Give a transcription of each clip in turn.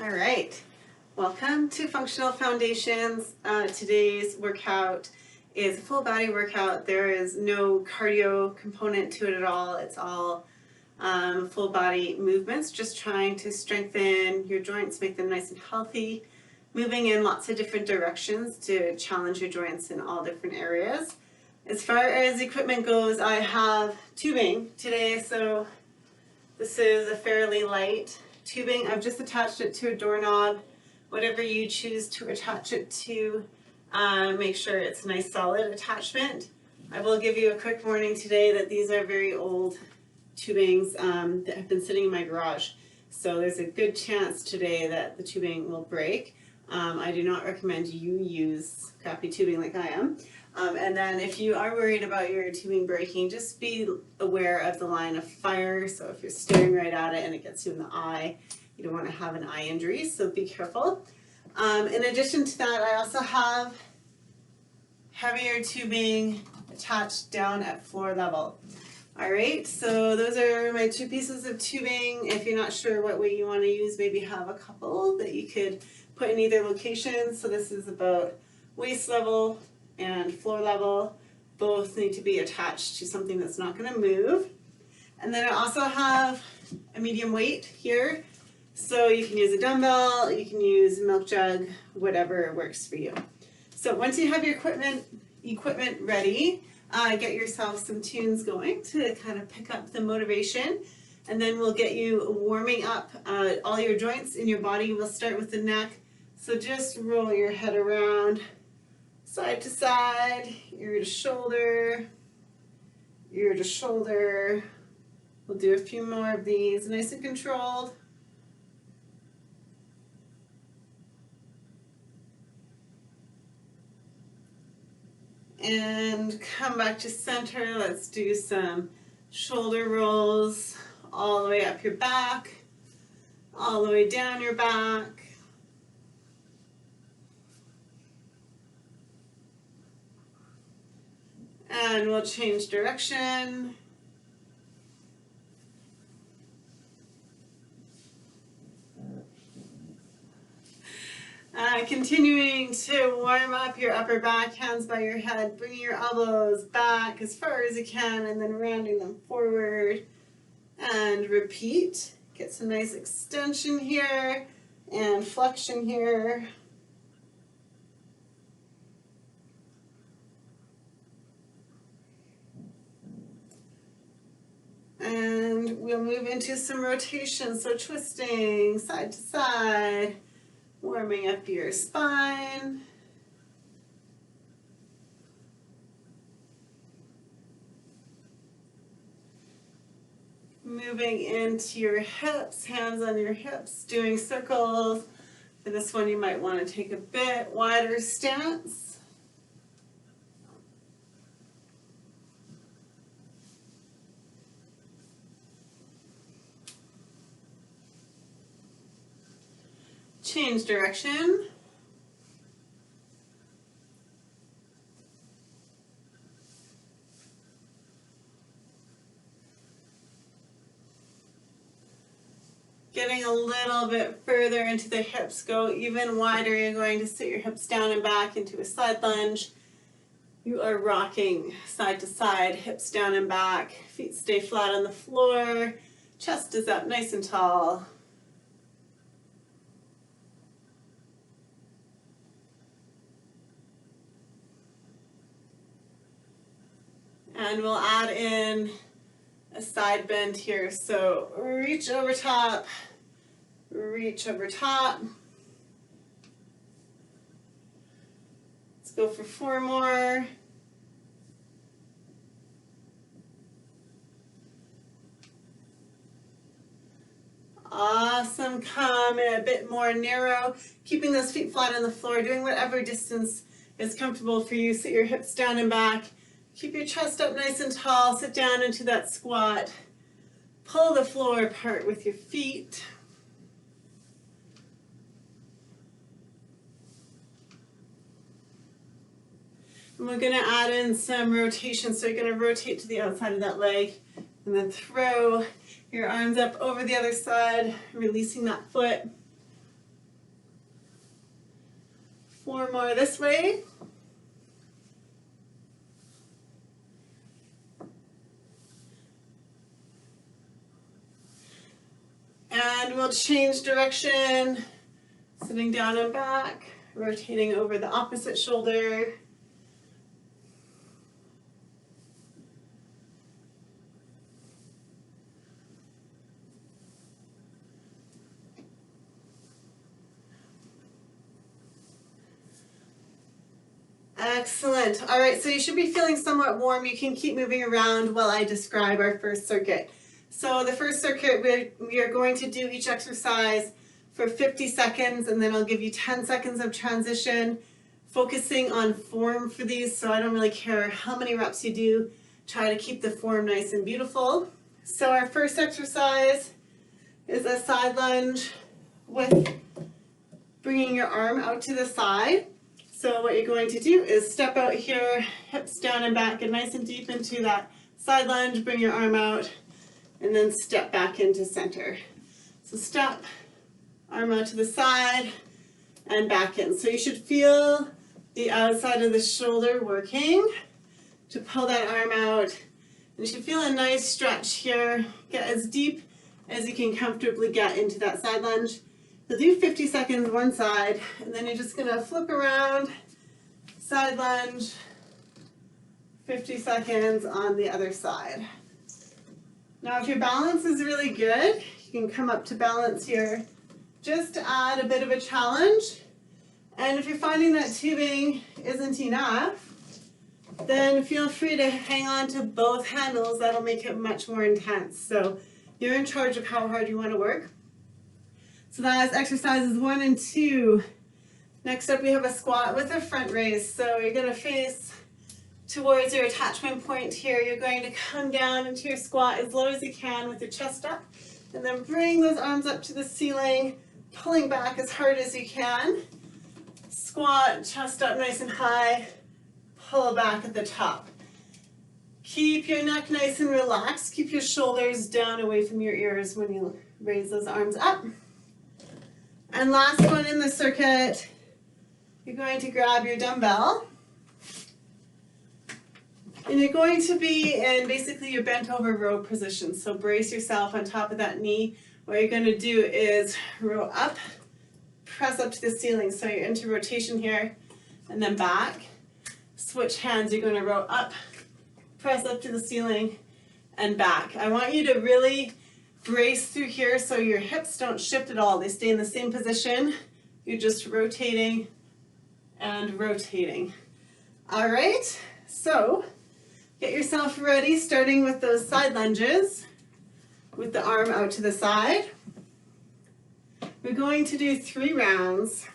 All right, welcome to Functional Foundations. Today's workout is a full body workout. There is no cardio component to it at all. It's all full body movements, just trying to strengthen your joints, make them nice and healthy, moving in lots of different directions to challenge your joints in all different areas. As far as equipment goes, I have tubing today, so this is a fairly light tubing. I've just attached it to a doorknob. Whatever you choose to attach it to, make sure it's a nice solid attachment. I will give you a quick warning today that these are very old tubings that have been sitting in my garage. So there's a good chance today that the tubing will break. I do not recommend you use crappy tubing like I am. And then if you are worried about your tubing breaking, just be aware of the line of fire. So if you're staring right at it and it gets you in the eye, you don't want to have an eye injury, so be careful. In addition to that, I also have heavier tubing attached down at floor level. All right, so those are my two pieces of tubing. If you're not sure what weight you want to use, maybe have a couple that you could put in either location. So this is about waist level and floor level. Both need to be attached to something that's not going to move. And then I also have a medium weight here. So you can use a dumbbell, you can use a milk jug, whatever works for you. So once you have your equipment ready, get yourself some tunes going to kind of pick up the motivation. And then we'll get you warming up all your joints in your body. We'll start with the neck. So just roll your head around, side to side, ear to shoulder, ear to shoulder. We'll do a few more of these, nice and controlled. And come back to center. Let's do some shoulder rolls all the way up your back, all the way down your back. And we'll change direction. Continuing to warm up your upper back, hands by your head, bringing your elbows back as far as you can and then rounding them forward. And repeat. Get some nice extension here and flexion here. And we'll move into some rotation, so twisting side to side, warming up your spine. Moving into your hips, hands on your hips, doing circles. For this one, you might want to take a bit wider stance. Change direction. Getting a little bit further into the hips, go even wider. You're going to sit your hips down and back into a side lunge. You are rocking side to side, hips down and back. Feet stay flat on the floor. Chest is up nice and tall. And we'll add in a side bend here. So reach over top, reach over top. Let's go for 4 more. Awesome. Come in a bit more narrow, keeping those feet flat on the floor, doing whatever distance is comfortable for you. Sit your hips down and back. Keep your chest up nice and tall. Sit down into that squat. Pull the floor apart with your feet. And we're going to add in some rotation. So you're going to rotate to the outside of that leg and then throw your arms up over the other side, releasing that foot. 4 more this way. And we'll change direction, sitting down and back, rotating over the opposite shoulder. Excellent. All right, so you should be feeling somewhat warm. You can keep moving around while I describe our first circuit. So the first circuit, we are going to do each exercise for 50 seconds, and then I'll give you 10 seconds of transition, focusing on form for these, so I don't really care how many reps you do. Try to keep the form nice and beautiful. So our first exercise is a side lunge with bringing your arm out to the side. So what you're going to do is step out here, hips down and back, and nice and deep into that side lunge, bring your arm out, and then step back into center. So step, arm out to the side, and back in. So you should feel the outside of the shoulder working to pull that arm out. And you should feel a nice stretch here. Get as deep as you can comfortably get into that side lunge. You'll do 50 seconds one side, and then you're just gonna flip around, side lunge, 50 seconds on the other side. Now if your balance is really good, you can come up to balance here. Just add a bit of a challenge. And if you're finding that tubing isn't enough, then feel free to hang on to both handles. That'll make it much more intense. So you're in charge of how hard you want to work. So that's exercises 1 and 2. Next up we have a squat with a front raise. So you're going to face towards your attachment point here. You're going to come down into your squat as low as you can with your chest up. And then bring those arms up to the ceiling, pulling back as hard as you can. Squat, chest up nice and high, pull back at the top. Keep your neck nice and relaxed. Keep your shoulders down away from your ears when you raise those arms up. And last one in the circuit, you're going to grab your dumbbell. And you're going to be in basically your bent over row position. So brace yourself on top of that knee. What you're going to do is row up, press up to the ceiling. So you're into rotation here, and then back. Switch hands, you're going to row up, press up to the ceiling, and back. I want you to really brace through here so your hips don't shift at all. They stay in the same position. You're just rotating and rotating. All right, so get yourself ready, starting with those side lunges with the arm out to the side. We're going to do 3 rounds.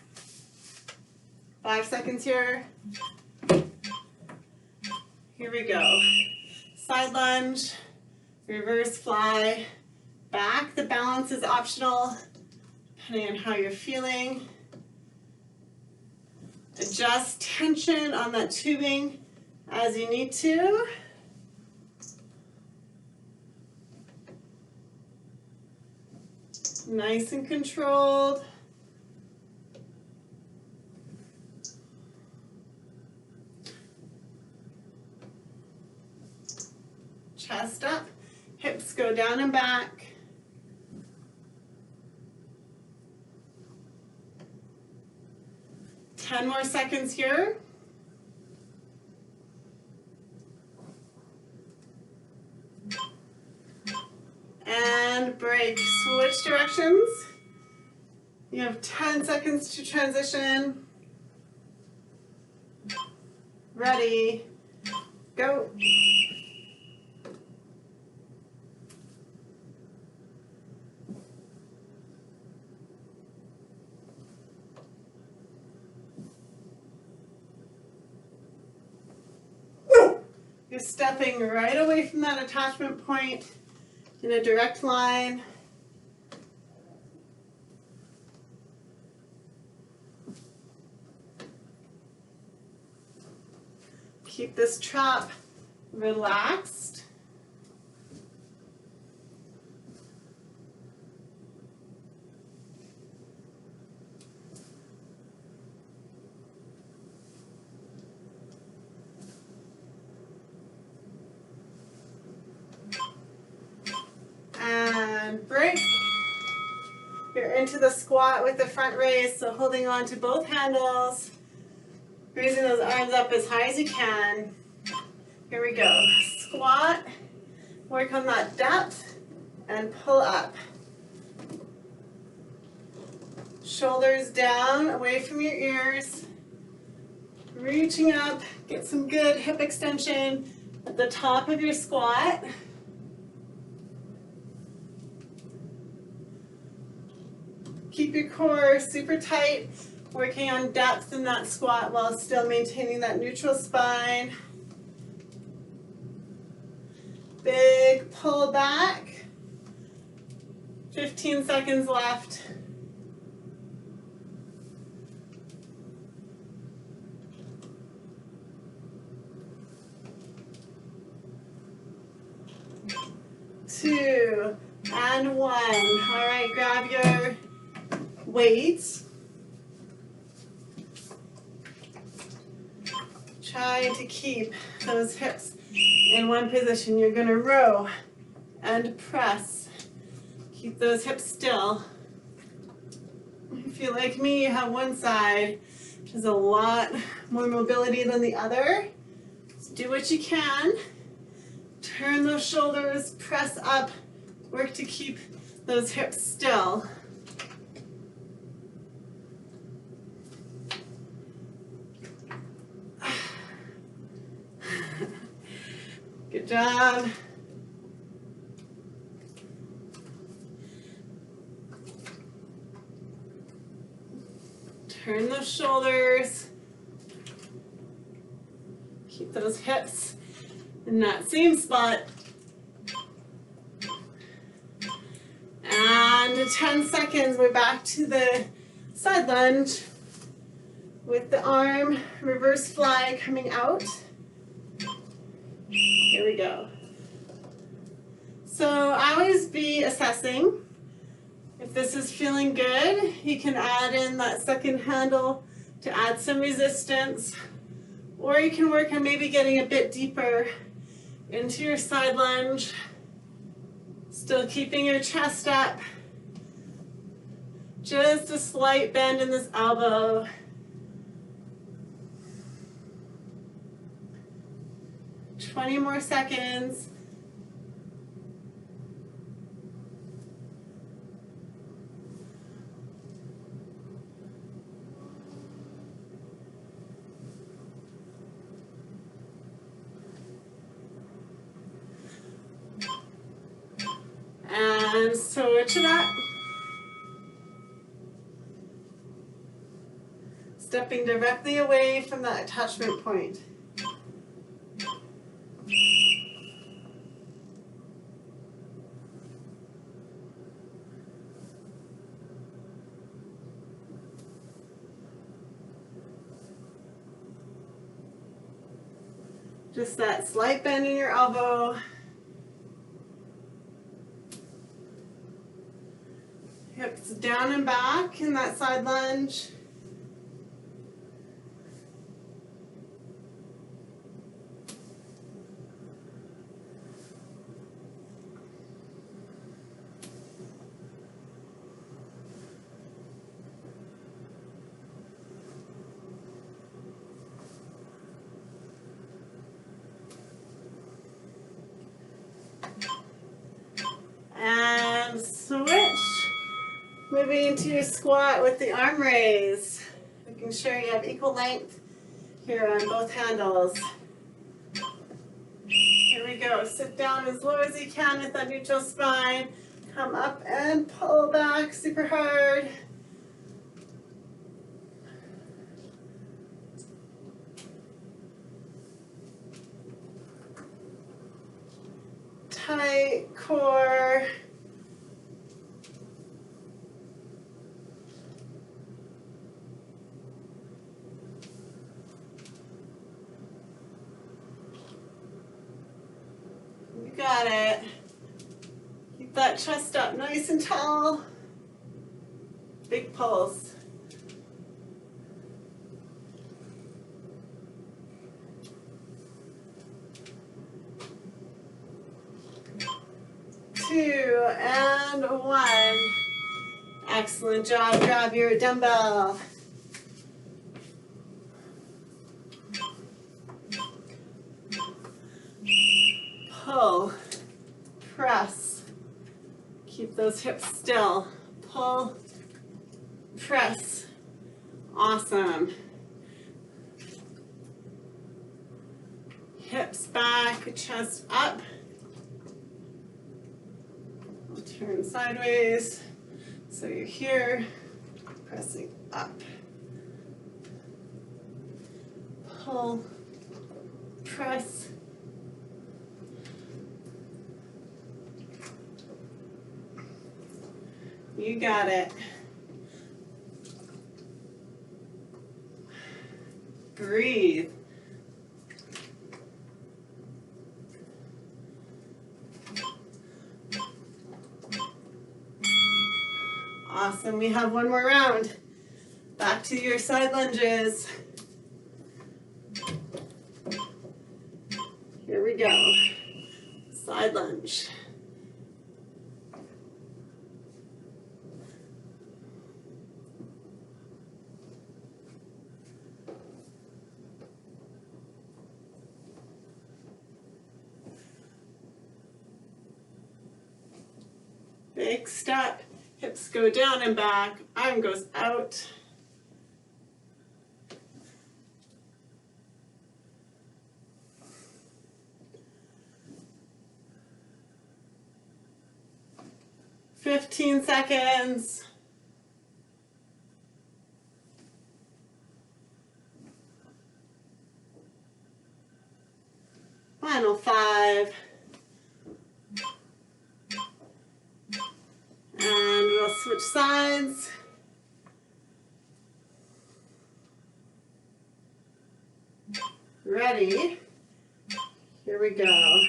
5 seconds here. Here we go. Side lunge, reverse fly, back. The balance is optional, depending on how you're feeling. Adjust tension on that tubing as you need to. Nice and controlled. Chest up, hips go down and back. Ten more seconds here. And break. Switch directions. You have 10 seconds to transition. Ready, go. You're stepping right away from that attachment point in a direct line. Keep this trap relaxed. and break. You're into the squat with the front raise, so holding on to both handles, raising those arms up as high as you can. Here we go. Squat, work on that depth, and pull up. Shoulders down, away from your ears. Reaching up, get some good hip extension at the top of your squat. Keep your core super tight, working on depth in that squat while still maintaining that neutral spine. Big pull back. 15 seconds left. Two, and one. All right, grab your weights. Try to keep those hips in one position. You're going to row and press. Keep those hips still. If you're like me, you have one side, which has a lot more mobility than the other. Just do what you can. Turn those shoulders, press up, work to keep those hips still. Good job. Turn those shoulders. Keep those hips in that same spot. And 10 seconds, we're back to the side lunge with the arm reverse fly coming out. Here we go. So I always be assessing. If this is feeling good, you can add in that second handle to add some resistance. Or you can work on maybe getting a bit deeper into your side lunge. Still keeping your chest up. Just a slight bend in this elbow. Twenty more seconds. And switch it up. Stepping directly away from that attachment point. Just that slight bend in your elbow. Hips down and back in that side lunge. And switch. Moving into your squat with the arm raise. Making sure you have equal length here on both handles. Here we go. Sit down as low as you can with that neutral spine. Come up and pull back super hard. Tight core. You got it. Keep that chest up nice and tall. Big pulse. Two, and and one. Excellent job. Grab your dumbbell. Pull, press. Keep those hips still. Pull, press. Awesome. Hips back, chest up. I'll turn sideways. So you're here, pressing up. Pull, press. You got it. Breathe. Awesome, we have one more round. Back to your side lunges. Here we go. Side lunge. Big step. Hips go down and back, arm goes out. "15 seconds. Final 5. And we'll switch sides. Ready? Here we go.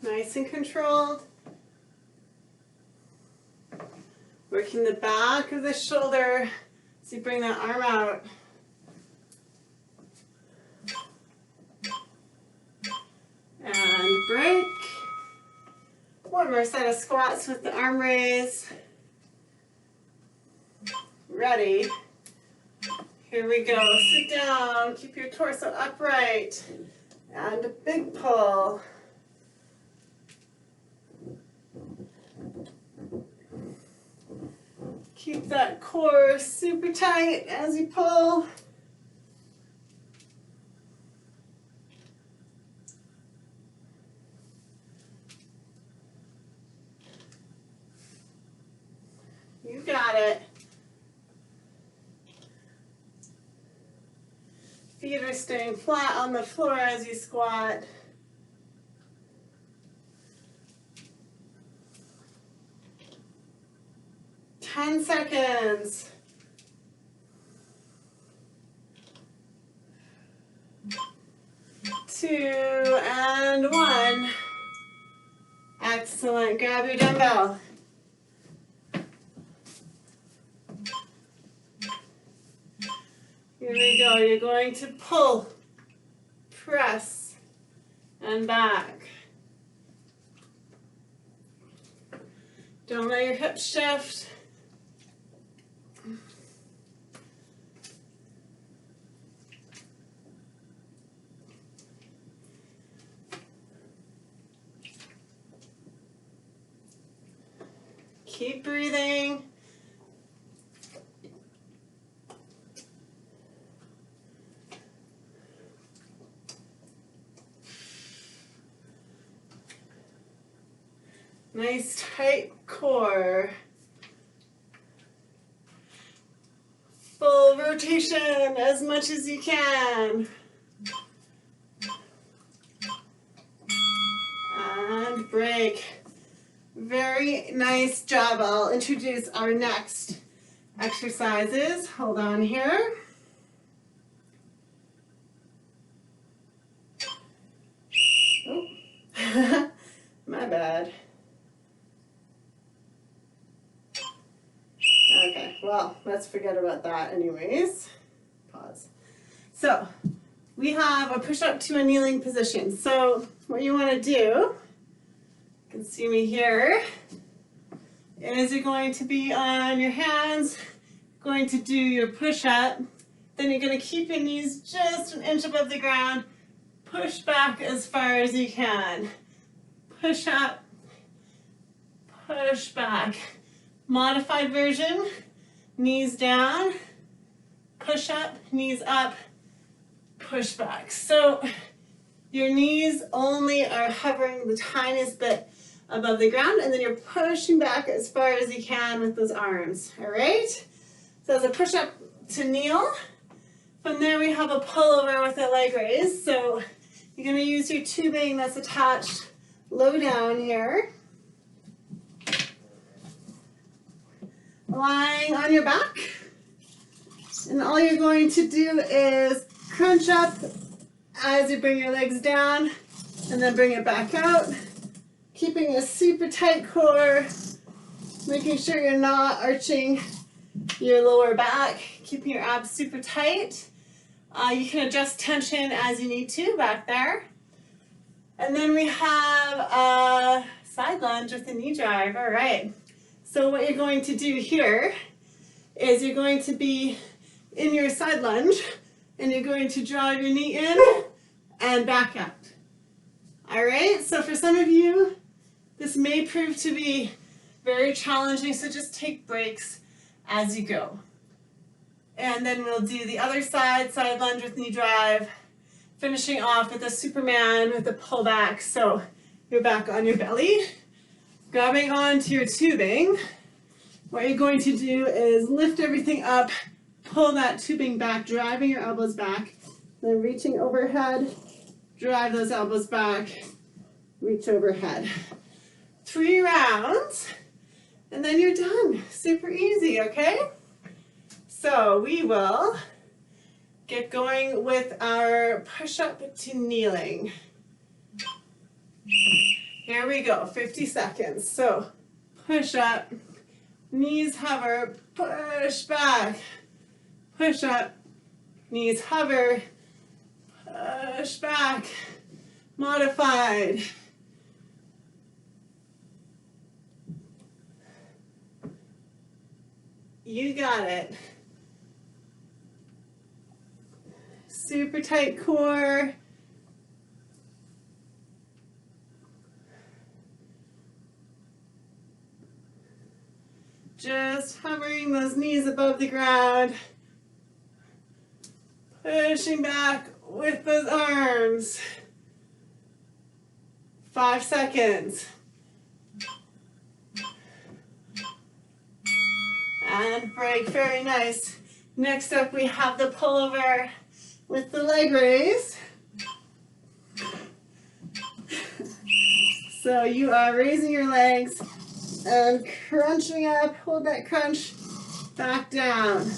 Nice and controlled. Working the back of the shoulder as you bring that arm out. And break. One more set of squats with the arm raise. Ready. Here we go. Sit down. Keep your torso upright. And a big pull. Keep that core super tight as you pull. You got it. Feet are staying flat on the floor as you squat. "10 seconds. Two and one. Excellent. Grab your dumbbell. Here we go. You're going to pull, press, and back. Don't let your hips shift. Keep breathing. Nice tight core. Full rotation as much as you can. and break. Very nice job. I'll introduce our next exercises. Hold on here. Oh, my bad. Okay, well, let's forget about that anyways. Pause. So, we have a push-up to a kneeling position. So, what you want to do, you can see me here, is you're going to be on your hands, going to do your push-up, then you're going to keep your knees just an inch above the ground, push back as far as you can, push up, push back. Modified version, knees down, push up, knees up, push back. So your knees only are hovering the tiniest bit above the ground, and then you're pushing back as far as you can with those arms, all right? So as a push up to kneel. From there we have a pullover with a leg raise. So you're gonna use your tubing that's attached low down here. Lying on your back. And all you're going to do is crunch up as you bring your legs down and then bring it back out. Keeping a super tight core, making sure you're not arching your lower back, keeping your abs super tight. You can adjust tension as you need to back there. And then we have a side lunge with the knee drive. All right. So what you're going to do here is you're going to be in your side lunge and you're going to drive your knee in and back out. All right, so for some of you, this may prove to be very challenging, so just take breaks as you go. And then we'll do the other side, side lunge with knee drive, finishing off with a Superman with a pullback. So you're back on your belly. Grabbing onto your tubing, what you're going to do is lift everything up, pull that tubing back, driving your elbows back, then reaching overhead, drive those elbows back, reach overhead. 3 rounds, and then you're done. Super easy, okay? So we will get going with our push-up to kneeling. Here we go, 50 seconds. So push up, knees hover, push back, push up, knees hover, push back, modified. You got it. Super tight core. Just hovering those knees above the ground. Pushing back with those arms. 5 seconds. And break, very nice. Next up we have the pullover with the leg raise. So you are raising your legs and crunching up, hold that crunch, back down.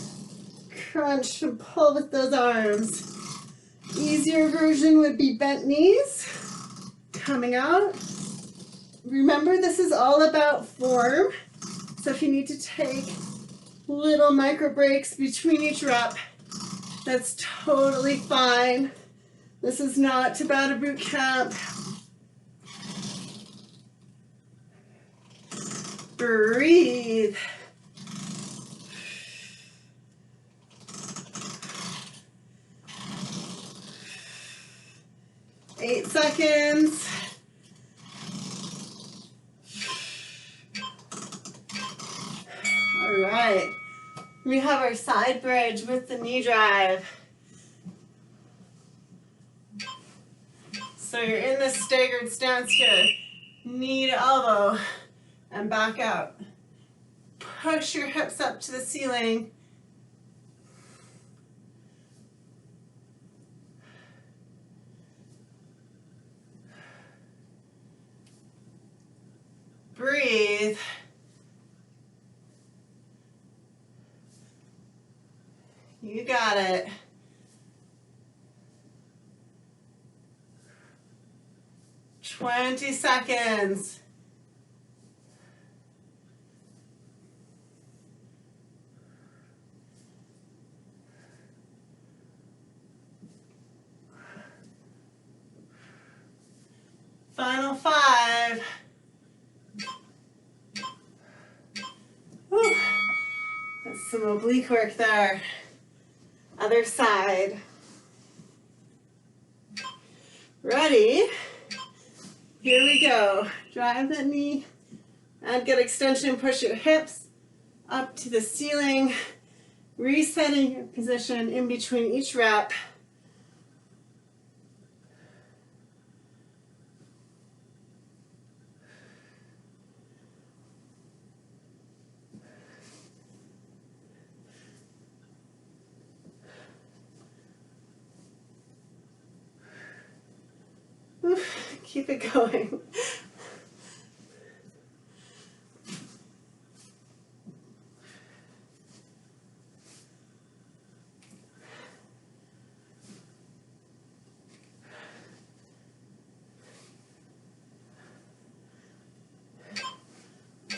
Crunch and pull with those arms. Easier version would be bent knees, coming out. Remember, this is all about form. So if you need to take little micro breaks between each rep, that's totally fine. This is not Tabata boot camp. Breathe. Eight seconds. All right. We have our side bridge with the knee drive. So you're in this staggered stance here. Knee to elbow and back out. Push your hips up to the ceiling. Breathe. You got it. "20 seconds. Final 5. Whew. That's some oblique work there. Other side. Ready? Here we go. Drive that knee. Add good extension. Push your hips up to the ceiling. Resetting your position in between each rep. Oof, keep it going.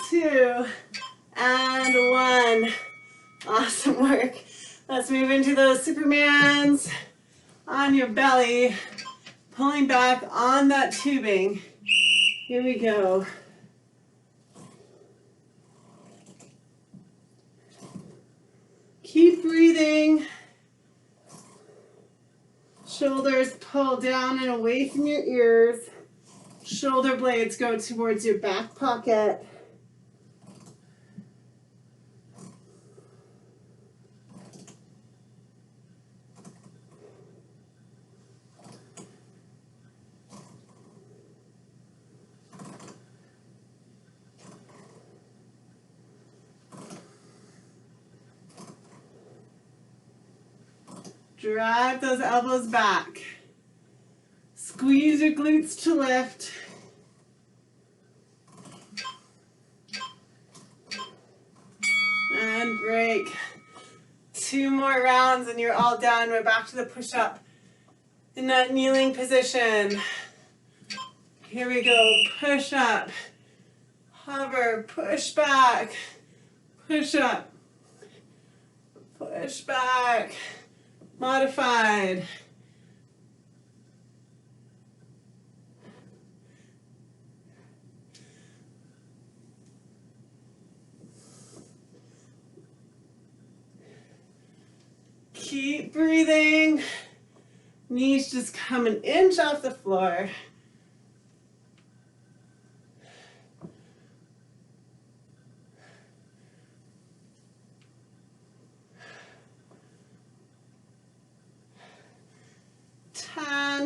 Two and 1. Awesome work. Let's move into those Supermans on your belly, pulling back on that tubing. Here we go. Keep breathing. Shoulders pull down and away from your ears. Shoulder blades go towards your back pocket. Drive those elbows back. Squeeze your glutes to lift. And break. 2 more rounds and you're all done. We're back to the push-up in that kneeling position. Here we go. Push up. Hover. Push back. Push up. Push back. Modified. Keep breathing. Knees just come an inch off the floor.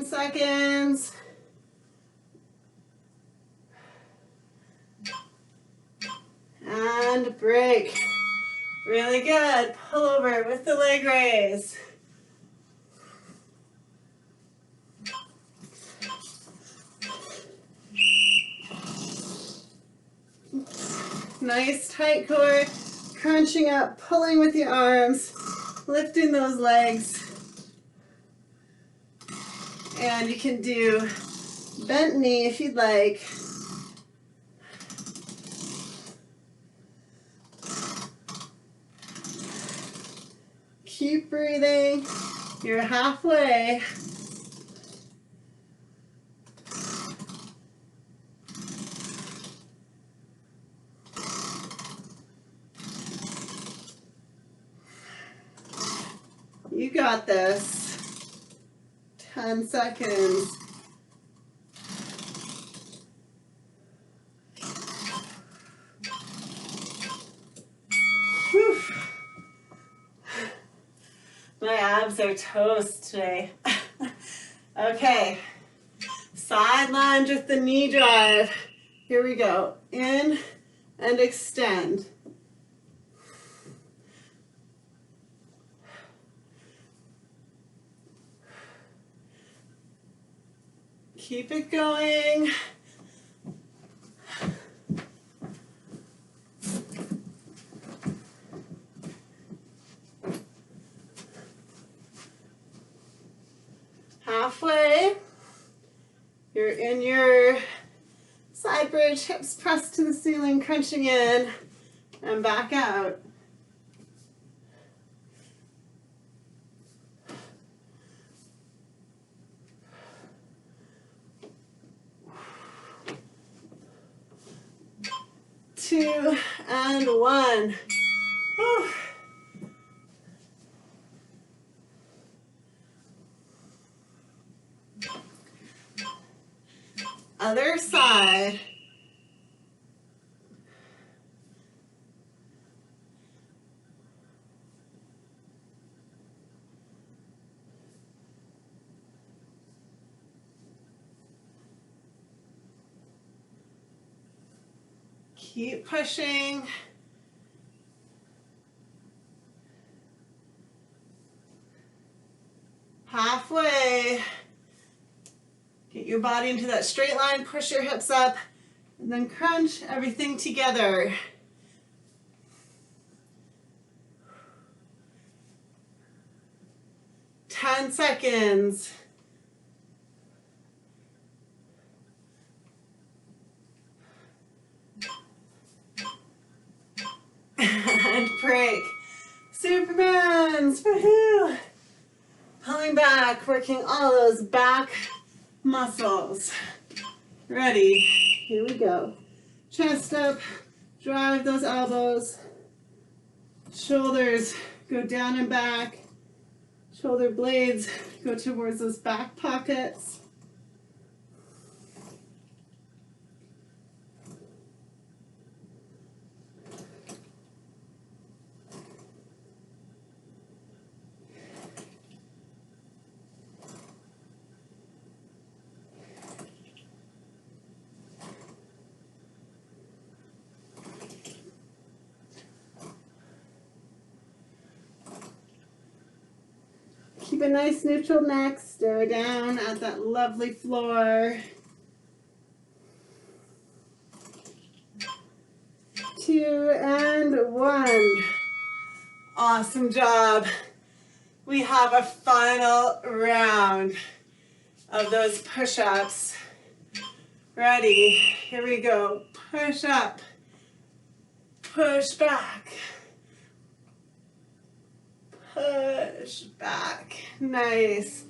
Seconds. And break. Really good. Pull over with the leg raise. Nice tight core. Crunching up, pulling with your arms, lifting those legs. And you can do bent knee if you'd like. Keep breathing. You're halfway. You got this. 10 seconds. Whew. My abs are toast today. Okay. Side lunge with the knee drive. Here we go. In and extend. Keep it going. hips pressed to the ceiling, crunching in, and back out. Two and one. Whew. Other side. Keep pushing. Halfway. Get your body into that straight line, push your hips up, and then crunch everything together. Ten seconds. And break. Supermans, woohoo! Pulling back, working all those back muscles. Ready, here we go. Chest up, drive those elbows. Shoulders go down and back. Shoulder blades go towards those back pockets. Keep a nice neutral neck, stare down at that lovely floor. 2 and 1. Awesome job. We have a final round of those push-ups. Ready, here we go. Push up, push back. Push back. Nice.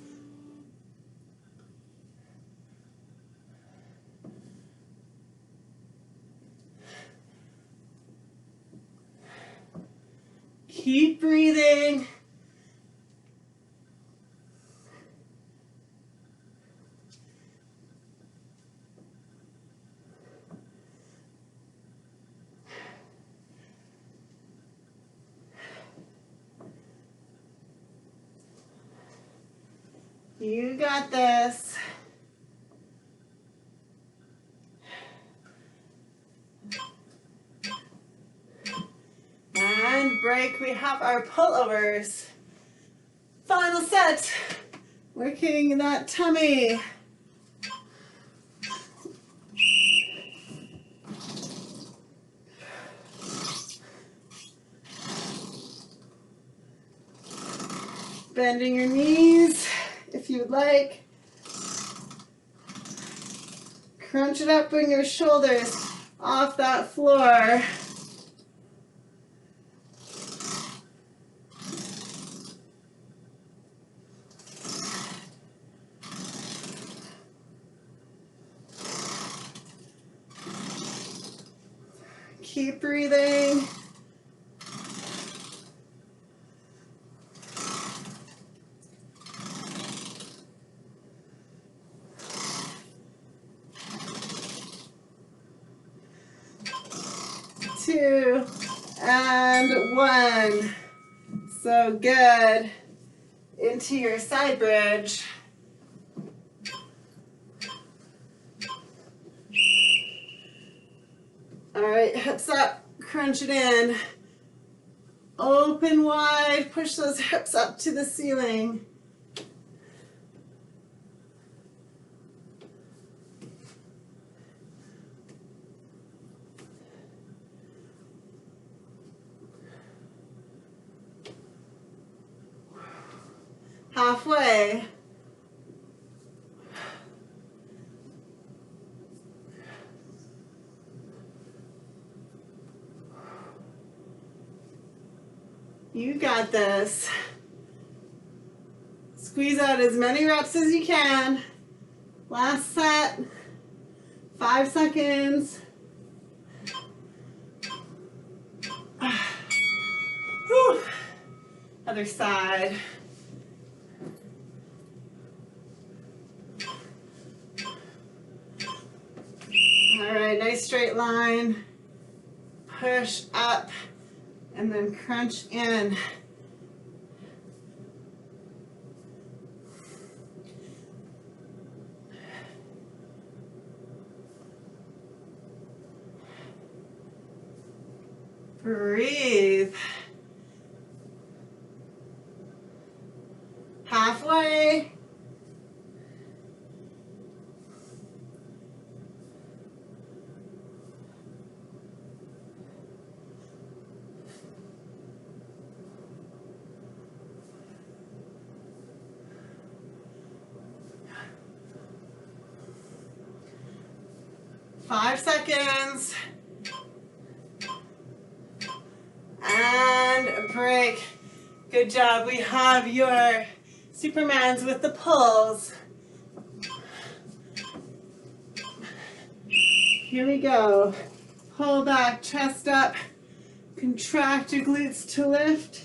Keep breathing. You got this. And break. We have our pullovers. Final set. Working that tummy. Bending your knees if you'd like. Crunch it up, bring your shoulders off that floor. Keep breathing. Two and one. So good. Into your side bridge. All right, hips up, crunch it in. Open wide, push those hips up to the ceiling. Halfway. You got this. Squeeze out as many reps as you can. Last set. 5 seconds. Whew. Other side. All right, nice straight line. Push up and then crunch in. Breathe. Halfway. Five seconds. And break. Good job. We have your Supermans with the pulls. Here we go. Pull back, chest up. Contract your glutes to lift.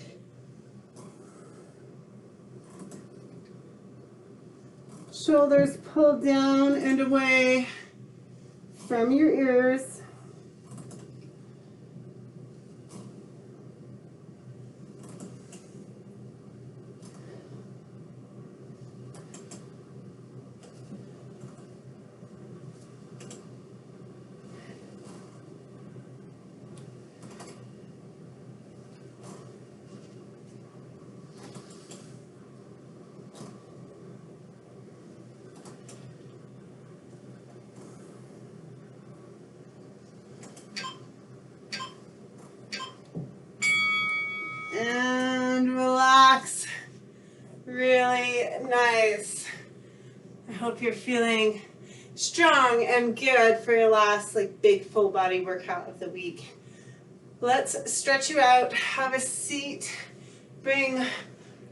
Shoulders pull down and away from your ears. And relax. Really nice. I hope you're feeling strong and good for your last big full body workout of the week. Let's stretch you out. Have a seat. Bring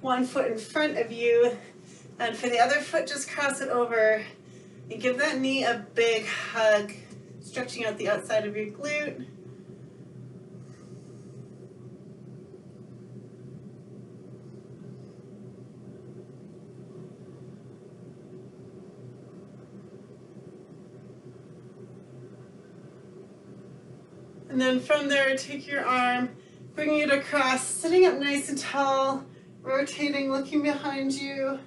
one foot in front of you, and for the other foot, just cross it over. And give that knee a big hug, stretching out the outside of your glute. And then from there, take your arm, bringing it across, sitting up nice and tall, rotating, looking behind you.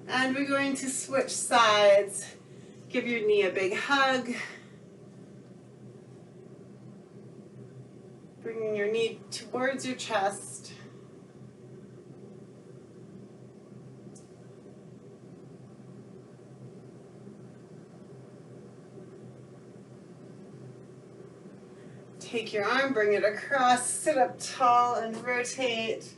And we're going to switch sides. Give your knee a big hug. Bringing your knee towards your chest. Take your arm, bring it across, sit up tall and rotate.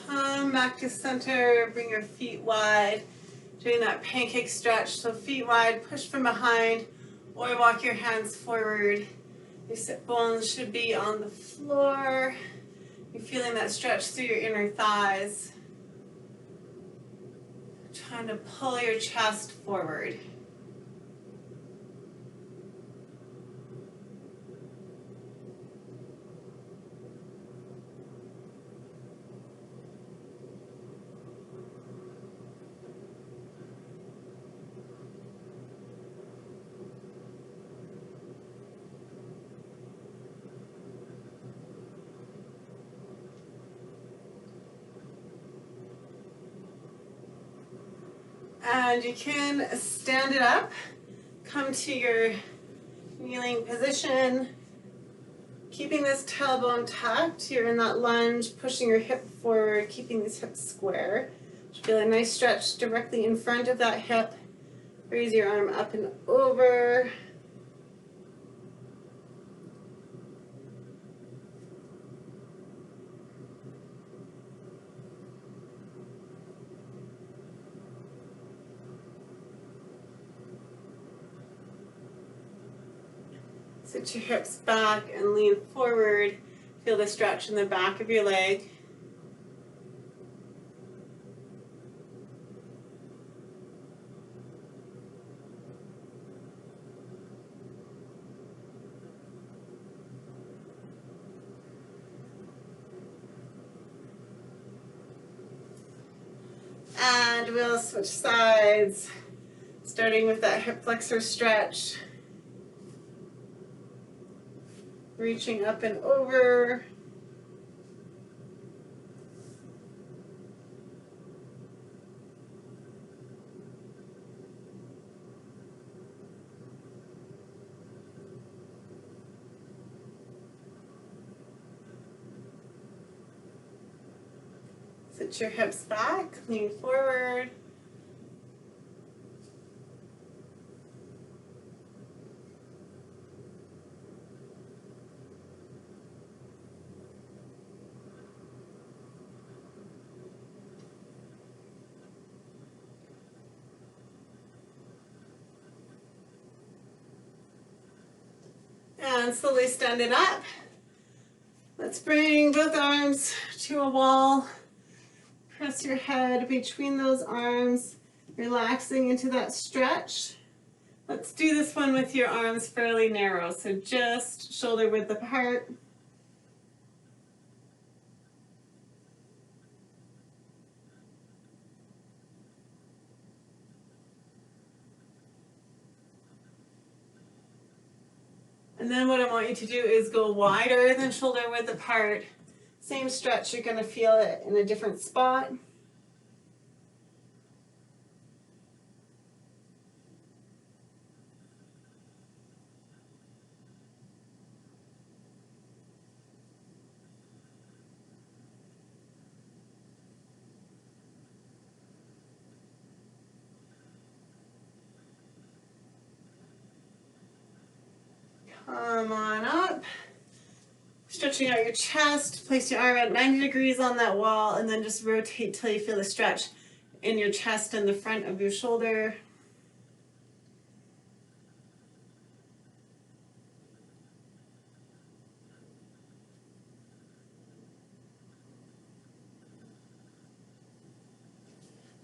Come back to center, bring your feet wide, doing that pancake stretch. So feet wide, push from behind, or walk your hands forward. Your sit bones should be on the floor. You're feeling that stretch through your inner thighs. Trying to pull your chest forward. And you can stand it up, come to your Kneeling position. Keeping this tailbone tucked. You're in that lunge, pushing your hip forward, keeping these hips square. Feel a nice stretch directly in front of that hip. Raise your arm up and over. Sit your hips back and lean forward. Feel the stretch in the back of your leg. And we'll switch sides, starting with that hip flexor stretch. Reaching up and over. Sit your hips back, lean forward. And slowly stand it up. Let's bring both arms to a wall. Press your head between those arms, relaxing into that stretch. Let's do this one with your arms fairly narrow, so just shoulder width apart. And then what I want you to do is go wider than shoulder width apart. Same stretch, you're going to feel it in a different spot. Come on up. Stretching out your chest, place your arm at 90 degrees on that wall, and then just rotate till you feel the stretch in your chest and the front of your shoulder.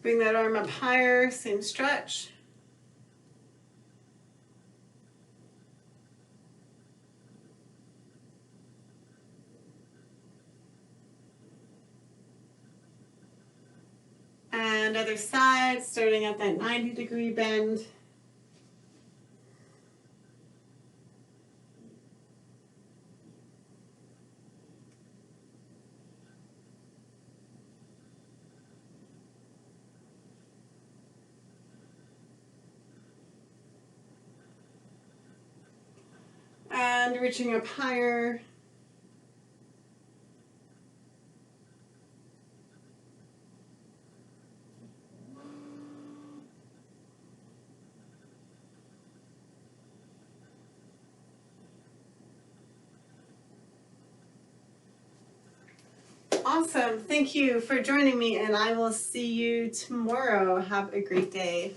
Bring that arm up higher, same stretch. And other side, starting at that 90-degree bend. And reaching up higher. Awesome. Thank you for joining me, and I will see you tomorrow. Have a great day.